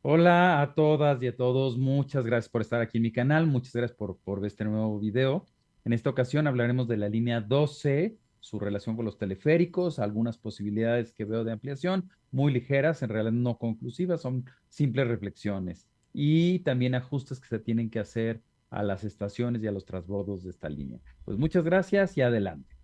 Hola a todas y a todos, muchas gracias por estar aquí en mi canal, muchas gracias por ver este nuevo video. En esta ocasión hablaremos de la línea 12, su relación con los teleféricos, algunas posibilidades que veo de ampliación, muy ligeras, en realidad no conclusivas, son simples reflexiones y también ajustes que se tienen que hacer a las estaciones y a los transbordos de esta línea. Pues muchas gracias y adelante.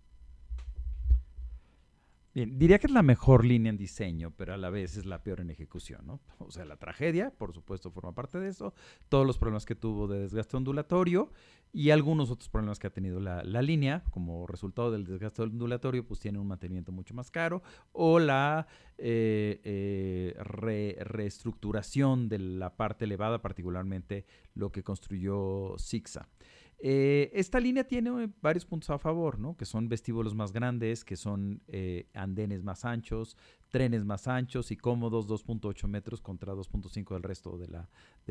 Bien, diría que es la mejor línea en diseño, pero a la vez es la peor en ejecución, ¿no? O sea, la tragedia, por supuesto, forma parte de eso, todos los problemas que tuvo de desgaste ondulatorio y algunos otros problemas que ha tenido la línea, como resultado del desgaste ondulatorio, pues tiene un mantenimiento mucho más caro, o la reestructuración de la parte elevada, particularmente lo que construyó Sixa. Esta línea tiene varios puntos a favor, ¿no? Que son vestíbulos más grandes, que son andenes más anchos, trenes más anchos y cómodos, 2.8 metros contra 2.5 del resto de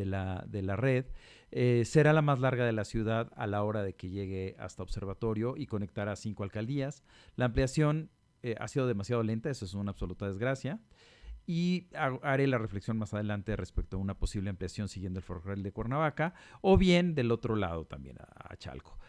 la red. Será la más larga de la ciudad a la hora de que llegue hasta Observatorio y conectará a 5 alcaldías. La ampliación ha sido demasiado lenta, eso es una absoluta desgracia. Y haré la reflexión más adelante respecto a una posible ampliación siguiendo el ferrocarril de Cuernavaca o bien del otro lado también a Chalco.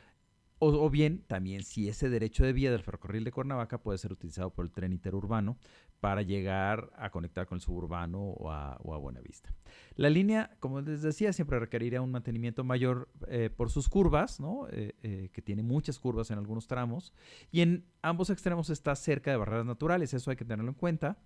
O bien, también, si ese derecho de vía del ferrocarril de Cuernavaca puede ser utilizado por el tren interurbano para llegar a conectar con el suburbano o a Buenavista. La línea, como les decía, siempre requerirá un mantenimiento mayor por sus curvas, ¿no? Que tiene muchas curvas en algunos tramos, y en ambos extremos está cerca de barreras naturales, eso hay que tenerlo en cuenta.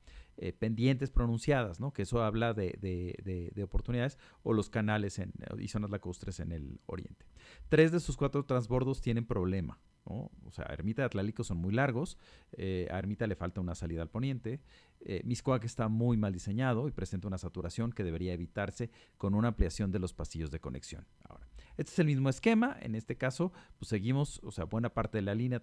Pendientes pronunciadas, ¿no? Que eso habla de oportunidades, o los canales y zonas lacustres en el oriente. 3 de sus 4 transbordos tienen problema, ¿no? O sea, Ermita y Atlálico son muy largos, a Ermita le falta una salida al poniente, Mixcoac está muy mal diseñado y presenta una saturación que debería evitarse con una ampliación de los pasillos de conexión. Ahora, este es el mismo esquema, en este caso, pues seguimos, o sea, buena parte de la línea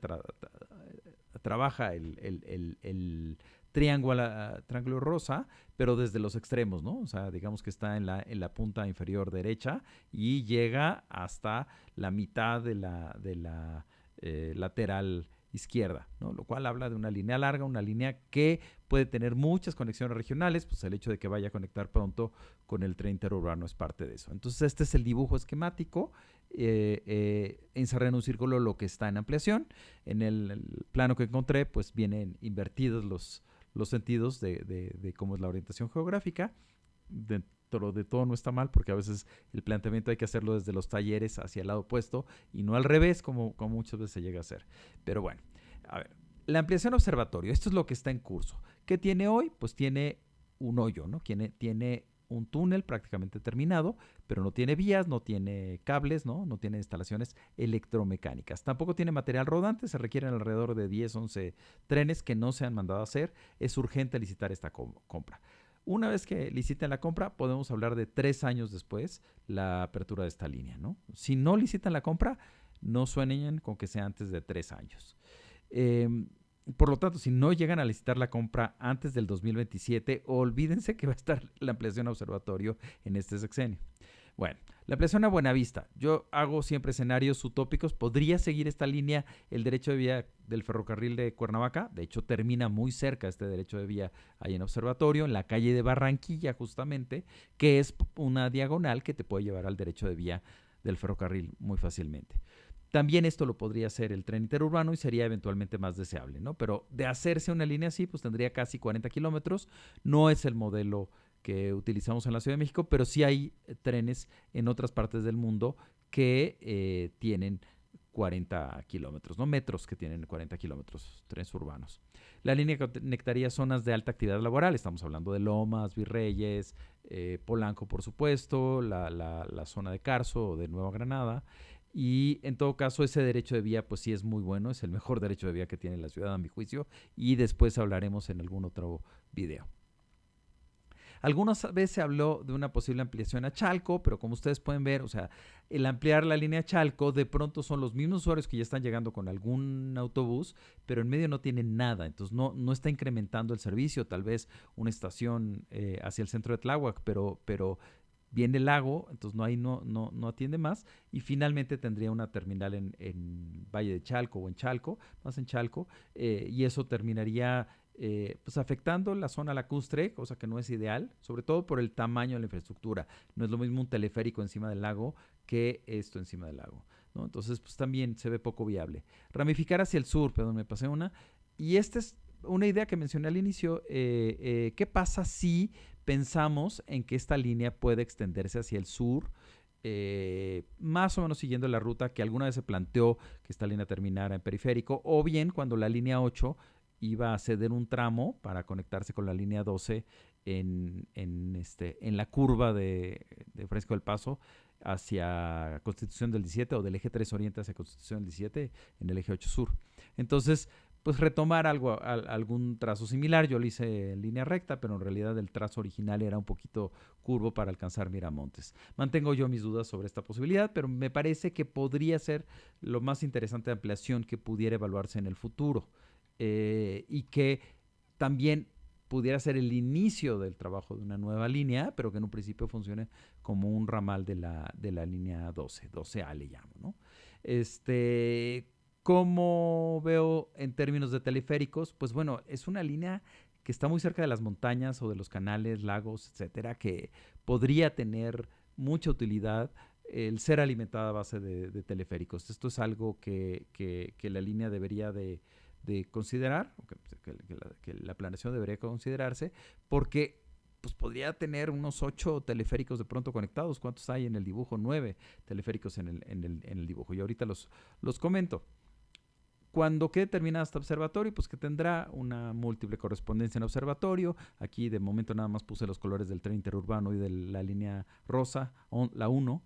trabaja el triángulo rosa, pero desde los extremos, ¿no? O sea, digamos que está en la punta inferior derecha y llega hasta la mitad de la lateral izquierda, ¿no? Lo cual habla de una línea larga, una línea que puede tener muchas conexiones regionales, pues el hecho de que vaya a conectar pronto con el tren interurbano es parte de eso. Entonces este es el dibujo esquemático, encerré en un círculo lo que está en ampliación. En el plano que encontré, pues vienen invertidos los sentidos de cómo es la orientación geográfica. Dentro de todo no está mal, porque a veces el planteamiento hay que hacerlo desde los talleres hacia el lado opuesto y no al revés, como muchas veces se llega a hacer. Pero bueno, a ver, la ampliación observatorio, esto es lo que está en curso. ¿Qué tiene hoy? Pues tiene un hoyo, ¿no? Tiene un túnel prácticamente terminado, pero no tiene vías, no tiene cables, ¿no? No tiene instalaciones electromecánicas. Tampoco tiene material rodante, se requieren alrededor de 10, 11 trenes que no se han mandado a hacer. Es urgente licitar esta compra. Una vez que liciten la compra, podemos hablar de 3 años después la apertura de esta línea, ¿no? Si no licitan la compra, no sueñen con que sea antes de 3 años. Eh, por lo tanto, si no llegan a licitar la compra antes del 2027, olvídense que va a estar la ampliación a observatorio en este sexenio. Bueno, la ampliación a Buenavista. Yo hago siempre escenarios utópicos. ¿Podría seguir esta línea el derecho de vía del ferrocarril de Cuernavaca? De hecho, termina muy cerca este derecho de vía ahí en Observatorio, en la calle de Barranquilla, justamente, que es una diagonal que te puede llevar al derecho de vía del ferrocarril muy fácilmente. También esto lo podría hacer el tren interurbano y sería eventualmente más deseable, ¿no? Pero de hacerse una línea así, pues tendría casi 40 kilómetros. No es el modelo que utilizamos en la Ciudad de México, pero sí hay trenes en otras partes del mundo que tienen 40 kilómetros, no metros que tienen 40 kilómetros, trenes urbanos. La línea conectaría zonas de alta actividad laboral, estamos hablando de Lomas, Virreyes, Polanco, por supuesto, la zona de Carso o de Nueva Granada. Y en todo caso, ese derecho de vía, pues sí es muy bueno, es el mejor derecho de vía que tiene la ciudad, a mi juicio, y después hablaremos en algún otro video. Algunas veces se habló de una posible ampliación a Chalco, pero como ustedes pueden ver, o sea, el ampliar la línea a Chalco de pronto son los mismos usuarios que ya están llegando con algún autobús, pero en medio no tienen nada, entonces no está incrementando el servicio, tal vez una estación hacia el centro de Tláhuac, pero viene el lago, entonces no atiende más, y finalmente tendría una terminal en Valle de Chalco o en Chalco, más en Chalco, y eso terminaría pues afectando la zona lacustre, cosa que no es ideal, sobre todo por el tamaño de la infraestructura. No es lo mismo un teleférico encima del lago que esto encima del lago, ¿no? Entonces, pues también se ve poco viable. Ramificar hacia el sur, perdón, me pasé una. Y esta es una idea que mencioné al inicio. ¿Qué pasa si pensamos en que esta línea puede extenderse hacia el sur? Más o menos siguiendo la ruta que alguna vez se planteó que esta línea terminara en periférico, o bien cuando la línea 8 iba a ceder un tramo para conectarse con la línea 12 en la curva de Fresco del Paso hacia Constitución del 17 o del eje 3 Oriente hacia Constitución del 17 en el eje 8 Sur. Entonces, pues retomar algún trazo similar. Yo lo hice en línea recta, pero en realidad el trazo original era un poquito curvo para alcanzar Miramontes. Mantengo yo mis dudas sobre esta posibilidad, pero me parece que podría ser lo más interesante de ampliación que pudiera evaluarse en el futuro, y que también pudiera ser el inicio del trabajo de una nueva línea, pero que en un principio funcione como un ramal de la línea 12, 12A le llamo, ¿no? ¿Cómo veo en términos de teleféricos? Pues bueno, es una línea que está muy cerca de las montañas o de los canales, lagos, etcétera, que podría tener mucha utilidad el ser alimentada a base de teleféricos. Esto es algo que la línea debería de considerar, que la planeación debería considerarse, porque pues podría tener unos 8 teleféricos de pronto conectados. ¿Cuántos hay en el dibujo? 9 teleféricos en el dibujo. Y ahorita los comento. Cuando quede terminado este observatorio, pues que tendrá una múltiple correspondencia en observatorio. Aquí de momento nada más puse los colores del tren interurbano y de la línea rosa, la 1,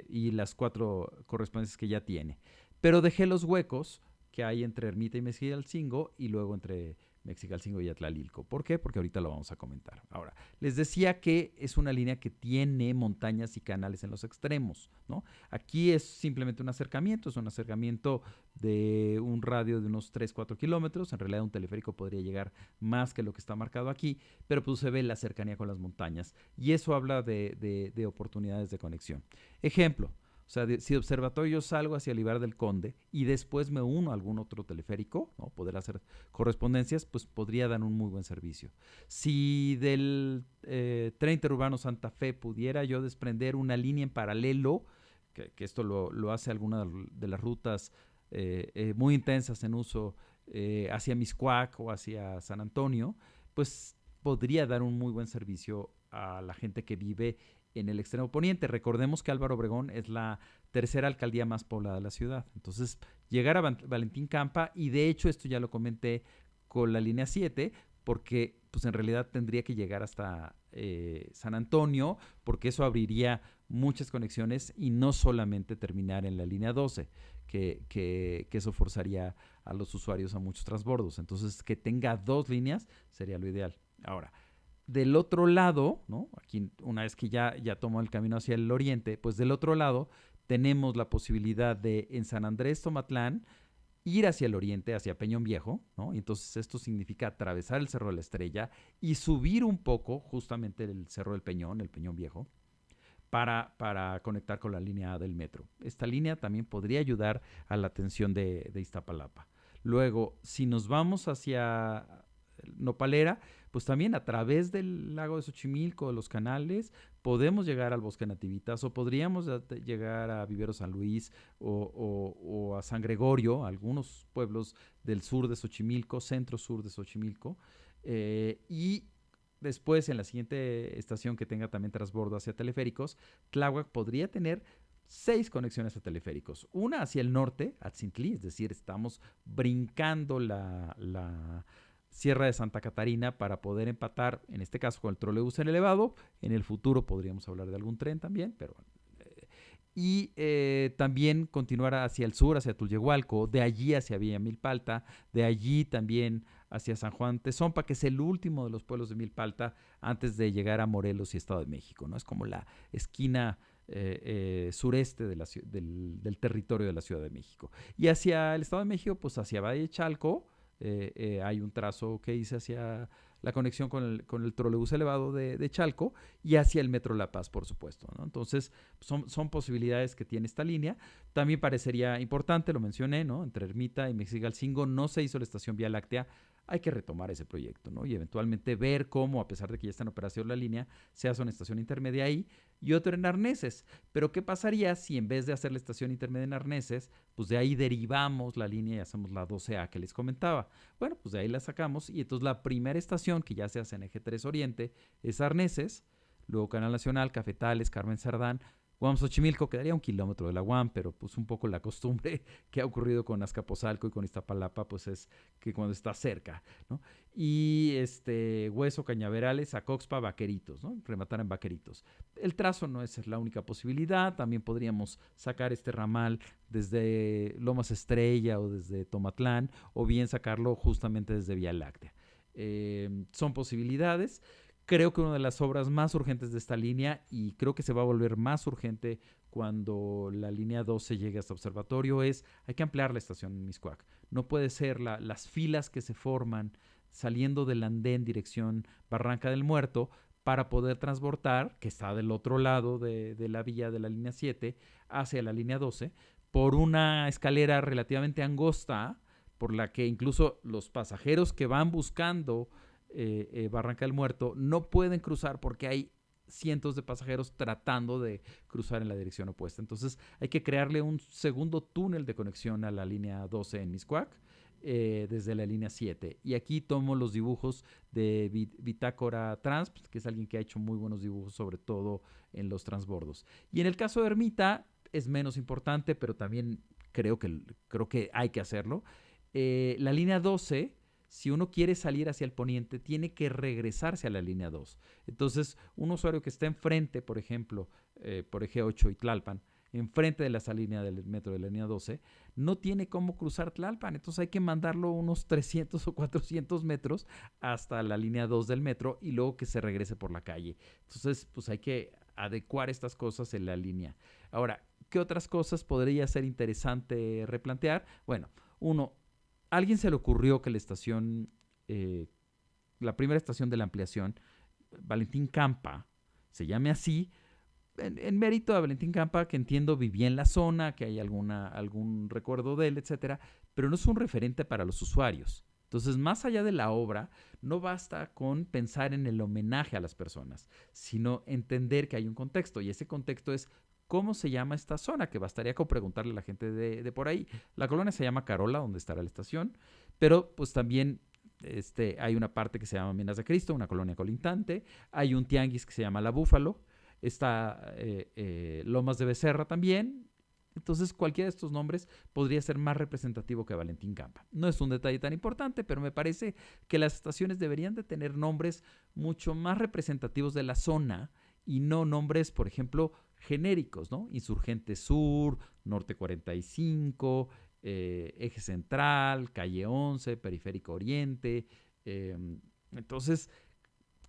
y las 4 correspondencias que ya tiene. Pero dejé los huecos que hay entre Ermita y Mexicalcingo y luego entre Mexicalcingo y Atlalilco. ¿Por qué? Porque ahorita lo vamos a comentar. Ahora, les decía que es una línea que tiene montañas y canales en los extremos, ¿no? Aquí es simplemente un acercamiento, es un acercamiento de un radio de unos 3-4 kilómetros. En realidad un teleférico podría llegar más que lo que está marcado aquí, pero pues se ve la cercanía con las montañas y eso habla de oportunidades de conexión. Ejemplo, o sea, si de observatorio salgo hacia Olivar del Conde y después me uno a algún otro teleférico, ¿no? Poder hacer correspondencias, pues podría dar un muy buen servicio. Si del tren interurbano Santa Fe pudiera yo desprender una línea en paralelo, que esto lo hace alguna de las rutas muy intensas en uso hacia Mixcoac o hacia San Antonio, pues podría dar un muy buen servicio a la gente que vive en el extremo poniente. Recordemos que Álvaro Obregón es la tercera alcaldía más poblada de la ciudad. Entonces, llegar a Valentín Campa, y de hecho esto ya lo comenté con la línea 7, porque pues en realidad tendría que llegar hasta San Antonio, porque eso abriría muchas conexiones y no solamente terminar en la línea 12, que eso forzaría a los usuarios a muchos transbordos. Entonces, que tenga 2 líneas sería lo ideal. Ahora, del otro lado, ¿no? Aquí una vez que ya tomó el camino hacia el oriente, pues del otro lado tenemos la posibilidad de en San Andrés Tomatlán ir hacia el oriente, hacia Peñón Viejo, ¿no? Y entonces esto significa atravesar el Cerro de la Estrella y subir un poco justamente el Cerro del Peñón, el Peñón Viejo, para conectar con la línea A del metro. Esta línea también podría ayudar a la atención de Iztapalapa. Luego, si nos vamos hacia Nopalera, pues también a través del lago de Xochimilco, de los canales, podemos llegar al Bosque Nativitas o podríamos llegar a Vivero San Luis o a San Gregorio, algunos pueblos del sur de Xochimilco, centro-sur de Xochimilco, y después en la siguiente estación que tenga también transbordo hacia teleféricos, Tláhuac podría tener 6 conexiones a teleféricos. Una hacia el norte, a Tzintli, es decir, estamos brincando la Sierra de Santa Catarina para poder empatar, en este caso con el trolebús en elevado. En el futuro podríamos hablar de algún tren también, pero y también continuar hacia el sur, hacia Tulyehualco, de allí hacia Villa Milpalta, de allí también hacia San Juan Tezompa, que es el último de los pueblos de Milpalta antes de llegar a Morelos y Estado de México, ¿no? Es como la esquina sureste del territorio de la Ciudad de México. Y hacia el Estado de México, pues hacia Valle de Chalco, hay un trazo que hice hacia la conexión con el trolebús elevado de Chalco y hacia el Metro La Paz, por supuesto, ¿no? Entonces, son posibilidades que tiene esta línea. También parecería importante, lo mencioné, ¿no? Entre Ermita y Mexicalcingo no se hizo la estación Vía Láctea hay que retomar ese proyecto, ¿no? Y eventualmente ver cómo, a pesar de que ya está en operación la línea, se hace una estación intermedia ahí y otra en Arneses. Pero ¿qué pasaría si en vez de hacer la estación intermedia en Arneses, pues de ahí derivamos la línea y hacemos la 12A que les comentaba? Bueno, pues de ahí la sacamos y entonces la primera estación que ya se hace en Eje 3 Oriente es Arneses, luego Canal Nacional, Cafetales, Carmen Cerdán, Guam Xochimilco, quedaría 1 kilómetro de la Guam, pero pues un poco la costumbre que ha ocurrido con Azcapotzalco y con Iztapalapa, pues es que cuando está cerca, ¿no? Y Hueso, Cañaverales, Acoxpa, Vaqueritos, ¿no? Rematar en Vaqueritos. El trazo no es la única posibilidad, también podríamos sacar este ramal desde Lomas Estrella o desde Tomatlán, o bien sacarlo justamente desde Vía Láctea. Son posibilidades. Creo que una de las obras más urgentes de esta línea, y creo que se va a volver más urgente cuando la línea 12 llegue hasta observatorio, es hay que ampliar la estación en Miscuac. No puede ser las filas que se forman saliendo del andén dirección Barranca del Muerto para poder transportar, que está del otro lado de la vía de la línea 7, hacia la línea 12, por una escalera relativamente angosta, por la que incluso los pasajeros que van buscando Barranca del Muerto no pueden cruzar porque hay cientos de pasajeros tratando de cruzar en la dirección opuesta. Entonces hay que crearle un segundo túnel de conexión a la línea 12 en Miscuac desde la línea 7. Y aquí tomo los dibujos de Bitácora Trans, que es alguien que ha hecho muy buenos dibujos, sobre todo en los transbordos. Y en el caso de Ermita es menos importante, pero también creo que hay que hacerlo. La línea 12, si uno quiere salir hacia el poniente, tiene que regresarse a la línea 2. Entonces, un usuario que está enfrente, por ejemplo, por eje 8 y Tlalpan, enfrente de la salida del metro de la línea 12, no tiene cómo cruzar Tlalpan. Entonces hay que mandarlo unos 300 o 400 metros hasta la línea 2 del metro y luego que se regrese por la calle. Entonces, pues hay que adecuar estas cosas en la línea. Ahora, ¿qué otras cosas podría ser interesante replantear? Bueno, uno, a alguien se le ocurrió que la estación, la primera estación de la ampliación, Valentín Campa, se llame así, en mérito a Valentín Campa, que entiendo vivía en la zona, que hay algún recuerdo de él, etcétera, pero no es un referente para los usuarios. Entonces, más allá de la obra, no basta con pensar en el homenaje a las personas, sino entender que hay un contexto, y ese contexto es cómo se llama esta zona, que bastaría con preguntarle a la gente de por ahí. La colonia se llama Carola, donde estará la estación, pero pues también hay una parte que se llama Minas de Cristo, una colonia colindante, hay un tianguis que se llama La Búfalo, está Lomas de Becerra también. Entonces, cualquiera de estos nombres podría ser más representativo que Valentín Campa. No es un detalle tan importante, pero me parece que las estaciones deberían de tener nombres mucho más representativos de la zona y no nombres, por ejemplo, genéricos, ¿no? Insurgente Sur, Norte 45, Eje Central, Calle 11, Periférico Oriente. Entonces,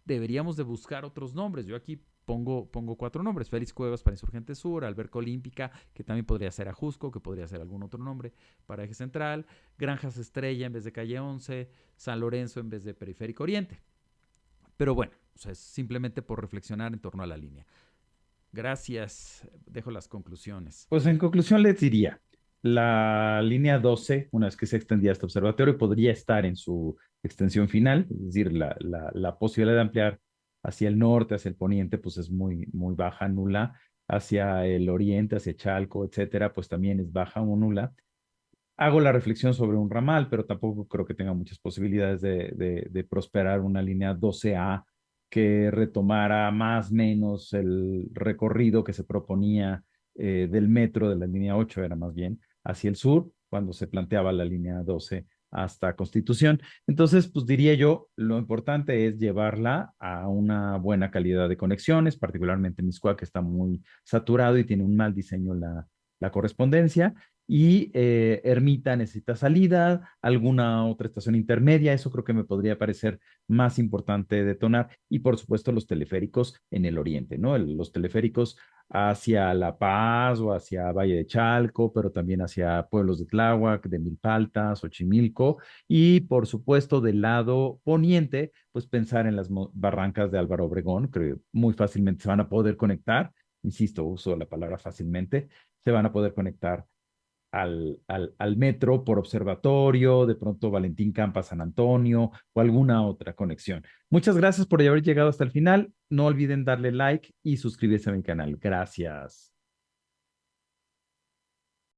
deberíamos de buscar otros nombres. Yo aquí pongo 4 nombres. Félix Cuevas para Insurgente Sur, Alberca Olímpica, que también podría ser Ajusco, que podría ser algún otro nombre para Eje Central, Granjas Estrella en vez de Calle 11, San Lorenzo en vez de Periférico Oriente. Pero bueno, o sea, es simplemente por reflexionar en torno a la línea. Gracias. Dejo las conclusiones. Pues en conclusión les diría, la línea 12, una vez que se extendía este observatorio, podría estar en su extensión final, es decir, la posibilidad de ampliar hacia el norte, hacia el poniente, pues es muy, muy baja, nula, hacia el oriente, hacia Chalco, etcétera, pues también es baja o nula. Hago la reflexión sobre un ramal, pero tampoco creo que tenga muchas posibilidades de prosperar una línea 12A que retomara más o menos el recorrido que se proponía del metro de la línea 8, era más bien hacia el sur, cuando se planteaba la línea 12 hasta Constitución. Entonces, pues diría yo, lo importante es llevarla a una buena calidad de conexiones, particularmente en Miscuac, que está muy saturado y tiene un mal diseño la correspondencia, y Ermita necesita salida, alguna otra estación intermedia, eso creo que me podría parecer más importante detonar, y por supuesto los teleféricos en el oriente, ¿no? Los teleféricos hacia La Paz o hacia Valle de Chalco, pero también hacia pueblos de Tláhuac, de Milpalta, Xochimilco, y por supuesto del lado poniente, pues pensar en las barrancas de Álvaro Obregón, creo que muy fácilmente se van a poder conectar, insisto, uso la palabra fácilmente, se van a poder conectar al metro por Observatorio, de pronto Valentín Campa San Antonio o alguna otra conexión. Muchas gracias por haber llegado hasta el final. No olviden darle like y suscribirse a mi canal. Gracias.